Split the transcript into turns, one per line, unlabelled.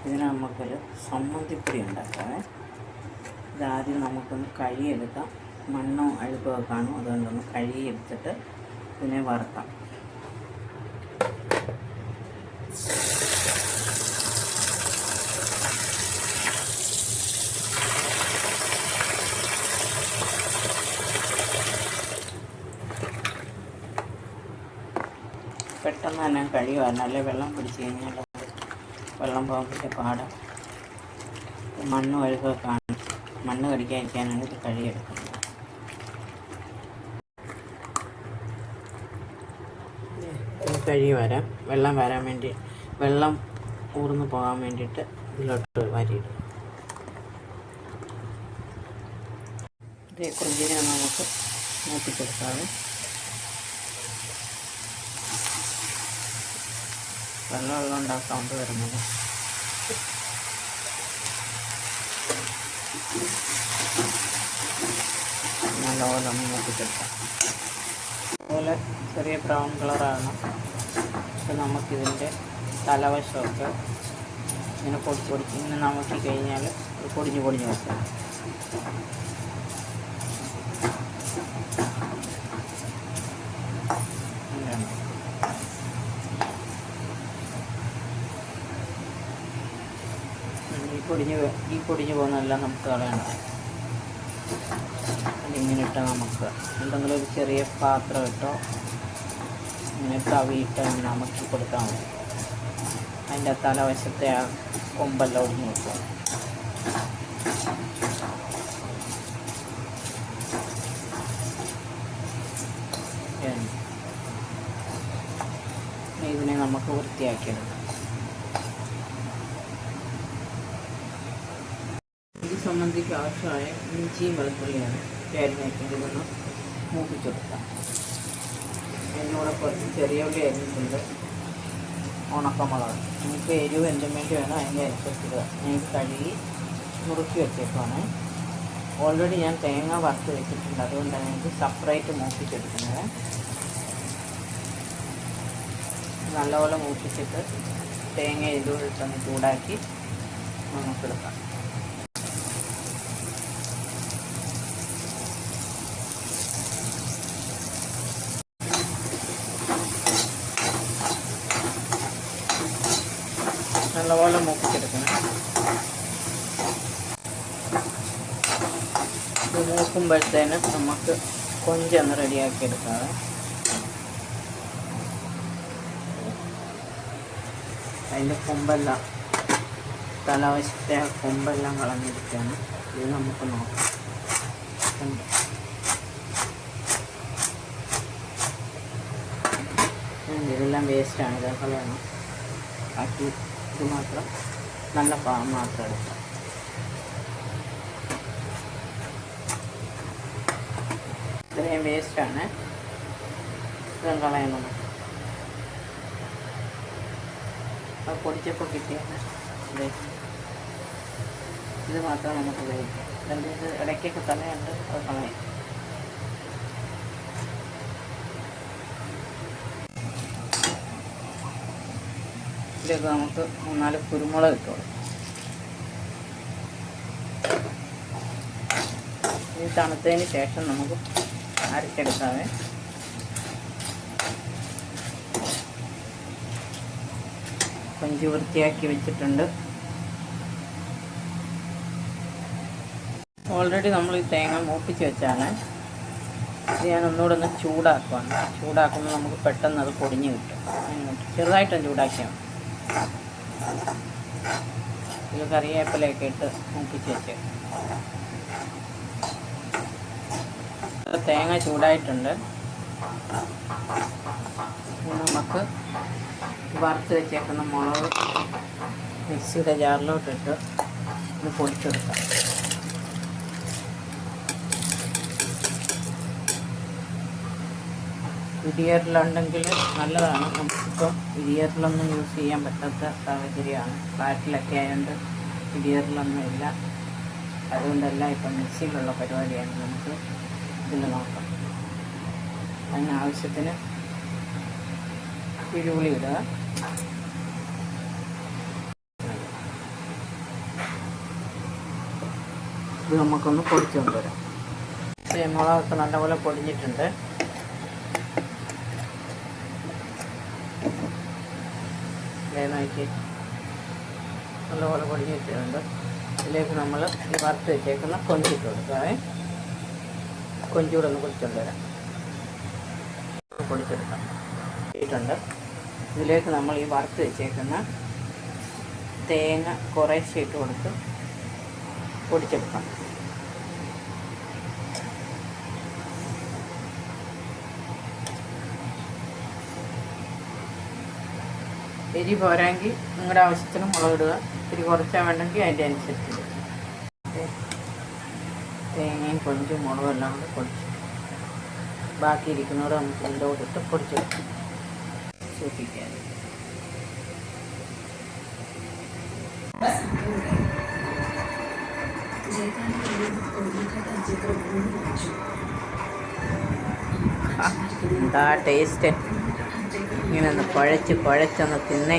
ഇതിന് നമുക്കൊരു സമ്മന്തിപ്പൊടി ഉണ്ടാക്കാം. ഇതാദ്യം നമുക്കൊന്ന് കഴുകിയെടുക്കാം. മണ്ണോ അഴുക്കൊക്കെ കാണും, അതുകൊണ്ടൊന്ന് കഴുകിയെടുത്തിട്ട് ഇതിനെ വറുക്കാം. പെട്ടെന്ന് തന്നെ കഴുകി വരണം, അല്ലെ വെള്ളം പിടിച്ച് കഴിഞ്ഞാൽ വെള്ളം പോകാൻ പാടാം. മണ്ണ് അഴുക്കൊക്കെ കാണും, മണ്ണ് കടിക്കാതിരിക്കാനാണ് ഇത് കഴുകിയെടുക്കുന്നത്. കഴുകി വരാം. വെള്ളം വരാൻ വേണ്ടി, വെള്ളം ഊർന്ന് പോകാൻ വേണ്ടിയിട്ട് ഇതിലോട്ട് വരിയിടും. ഇതേ കൊഞ്ചിനെ നമുക്ക് മൂപ്പിച്ചെടുക്കാതെ വെള്ളം ഉണ്ടാക്കാണ്ട് വരുന്നത്. നല്ലപോലെ ഒന്ന് മൂപ്പിച്ചെടുക്കാം. അതുപോലെ ചെറിയ ബ്രൗൺ കളറാകണം. അപ്പോൾ നമുക്കിതിൻ്റെ തലവശമൊക്കെ ഇങ്ങനെ പൊടിച്ച് ഇങ്ങനെ നമുക്കി കഴിഞ്ഞാൽ പൊടിഞ്ഞ് വെക്കാം. ഈ പൊടിഞ്ഞ് പോകുന്നതെല്ലാം നമുക്ക് കളയണം. അതിങ്ങനെ ഇട്ടാൽ നമുക്ക് എന്തെങ്കിലും ഒരു ചെറിയ പാത്രം ഇട്ടോ ഇങ്ങനെ തവിയിട്ടോ ഇങ്ങനെ അമക്കി കൊടുത്താൽ മതി. അതിൻ്റെ തലവശത്തെ ആ കൊമ്പെല്ലാം ഒടിഞ്ഞ് വെക്കുക. ഇതിനെ നമുക്ക് വൃത്തിയാക്കിയെടുക്കാം. ഈ സംബന്ധിക്ക് ആവശ്യമായ ഇഞ്ചിയും വെളുത്തുള്ളിയാണ് അരിഞ്ഞേക്ക് ഇതൊന്ന് മൂപ്പിച്ചെടുക്കാം. അതിനൂടെ കുറച്ച് ചെറിയ ഉള്ളി അരിഞ്ഞിട്ടുണ്ട്, ഉണക്കമുളക്. നമുക്ക് എരിവ് എന്തും വേണ്ടി വേണം അതിൻ്റെ അനുസരിച്ചിടുക. ഞാൻ കഴുകി നുറുക്കി വെച്ചേക്കാണ്. ഓൾറെഡി ഞാൻ തേങ്ങ വറുത്ത് വെച്ചിട്ടുണ്ട്, അതുകൊണ്ടാണ് എനിക്ക് സെപ്പറേറ്റ് മൂപ്പിച്ചെടുക്കുന്നത്. നല്ലപോലെ മൂപ്പിച്ചിട്ട് തേങ്ങ ഇതൊന്ന് ചൂടാക്കി നമുക്കെടുക്കാം. നല്ലപോലെ മൂപ്പിച്ചെടുക്കണം. ഇത് മൂക്കുമ്പോഴത്തേന് നമുക്ക് കൊഞ്ചൊന്ന് റെഡിയാക്കി എടുക്കാം. അതിൻ്റെ കൊമ്പെല്ലാം, തലവശത്തെ ആ കൊമ്പെല്ലാം കളഞ്ഞിരിക്കുകയാണ്. ഇത് നമുക്ക് നോക്കാം. ഇതെല്ലാം വേസ്റ്റാണ്, ഇത് കളയണം. ബാക്കി ഇത് മാത്രം നല്ല പാം മാത്രം എടുക്കാം. ഇത്രയും വേസ്റ്റാണ്, ഇത് കളയണം. അത് പൊടിച്ചപ്പോൾ കിട്ടിയാണ്. ഇത് മാത്രം നമുക്ക് ഉപയോഗിക്കാം. അല്ലെങ്കിൽ ഇത് ഇടയ്ക്കൊക്കെ തലയുണ്ട്, അത് കളയാം. ഇതിലേക്ക് നമുക്ക് 3-4 കുരുമുളക് ഇട്ട് കൊടുക്കാം. ഇത് തണുത്തതിന് ശേഷം നമുക്ക് അരച്ചെടുക്കാവേ. കൊഞ്ച് വൃത്തിയാക്കി വെച്ചിട്ടുണ്ട്. ഓൾറെഡി നമ്മൾ ഈ തേങ്ങ മൂപ്പിച്ച് വെച്ചാണ്. ഇത് ഞാൻ ഒന്നുകൂടെ ഒന്ന് ചൂടാക്കുവാണ്. ചൂടാക്കുമ്പോൾ നമുക്ക് പെട്ടെന്ന് അത് പൊടിഞ്ഞ് കിട്ടും. ചെറുതായിട്ടൊന്ന് ചൂടാക്കിയാൽ ഇത് കറിവേപ്പിലയൊക്കെ ഇട്ട് മൂപ്പിച്ച് വെച്ച് തേങ്ങ ചൂടായിട്ടുണ്ട്. നമുക്ക് വറുത്ത് വെച്ചേക്കുന്ന മുളക് മിക്സിയുടെ ജാറിലോട്ടിട്ട് ഇത് പൊടിച്ചെടുക്കാം. ഇടിയേറിലുണ്ടെങ്കിൽ നല്ലതാണ്. നമുക്കിപ്പം ഇടിയേറിലൊന്നും യൂസ് ചെയ്യാൻ പറ്റാത്ത സാഹചര്യമാണ്. ഫ്ലാറ്റിലൊക്കെ ആയതുകൊണ്ട് ഇടിയേറിലൊന്നും ഇല്ല. അതുകൊണ്ടെല്ലാം ഇപ്പം മിക്സിയിലുള്ള പരിപാടിയാണ്. നമുക്ക് ഇതിൽ നോക്കാം. അതിനാവശ്യത്തിന് പിഴുപുളി ഇടുക. ഇത് നമുക്കൊന്ന് പൊടിച്ചു കൊണ്ടുവരാം. മുളകൊക്കെ നല്ലപോലെ പൊടിഞ്ഞിട്ടുണ്ട്. നോക്കി നല്ലപോലെ പൊടിഞ്ഞിട്ടുണ്ട്. ഇതിലേക്ക് നമ്മൾ ഈ വറുത്ത് വെച്ചേക്കുന്ന കൊഞ്ചിട്ട് കൊടുക്കാവേ. കൊഞ്ചൂടെ ഒന്ന് പൊടിച്ചുകൊണ്ടുവരാം. പൊടിച്ചെടുക്കാം ഇട്ടുണ്ട്. ഇതിലേക്ക് നമ്മൾ ഈ വറുത്ത് വെച്ചേക്കുന്ന തേങ്ങ കുറേശ്ശെ ഇട്ട് കൊടുത്ത് പൊടിച്ചെടുക്കാം. എരി പോരാമെങ്കിൽ നിങ്ങളുടെ ആവശ്യത്തിന് മുളകിടുക. ഇത്തിരി കുറച്ചാൽ വേണമെങ്കിൽ അതിൻ്റെ അനുസരിച്ച് തേങ്ങയും കൊഞ്ചും മുളകും എല്ലാം കൂടെ പൊടിച്ച് ബാക്കി ഇരിക്കുന്നതോടെ നമുക്ക് ഇതിലോട്ടിട്ട് പൊടിച്ചെടുക്കാം. സൂക്ഷിക്കാൻ എന്താ ടേസ്റ്റ്. ഇങ്ങനെ ഒന്ന് കുഴച്ചൊന്ന് തിന്നേ.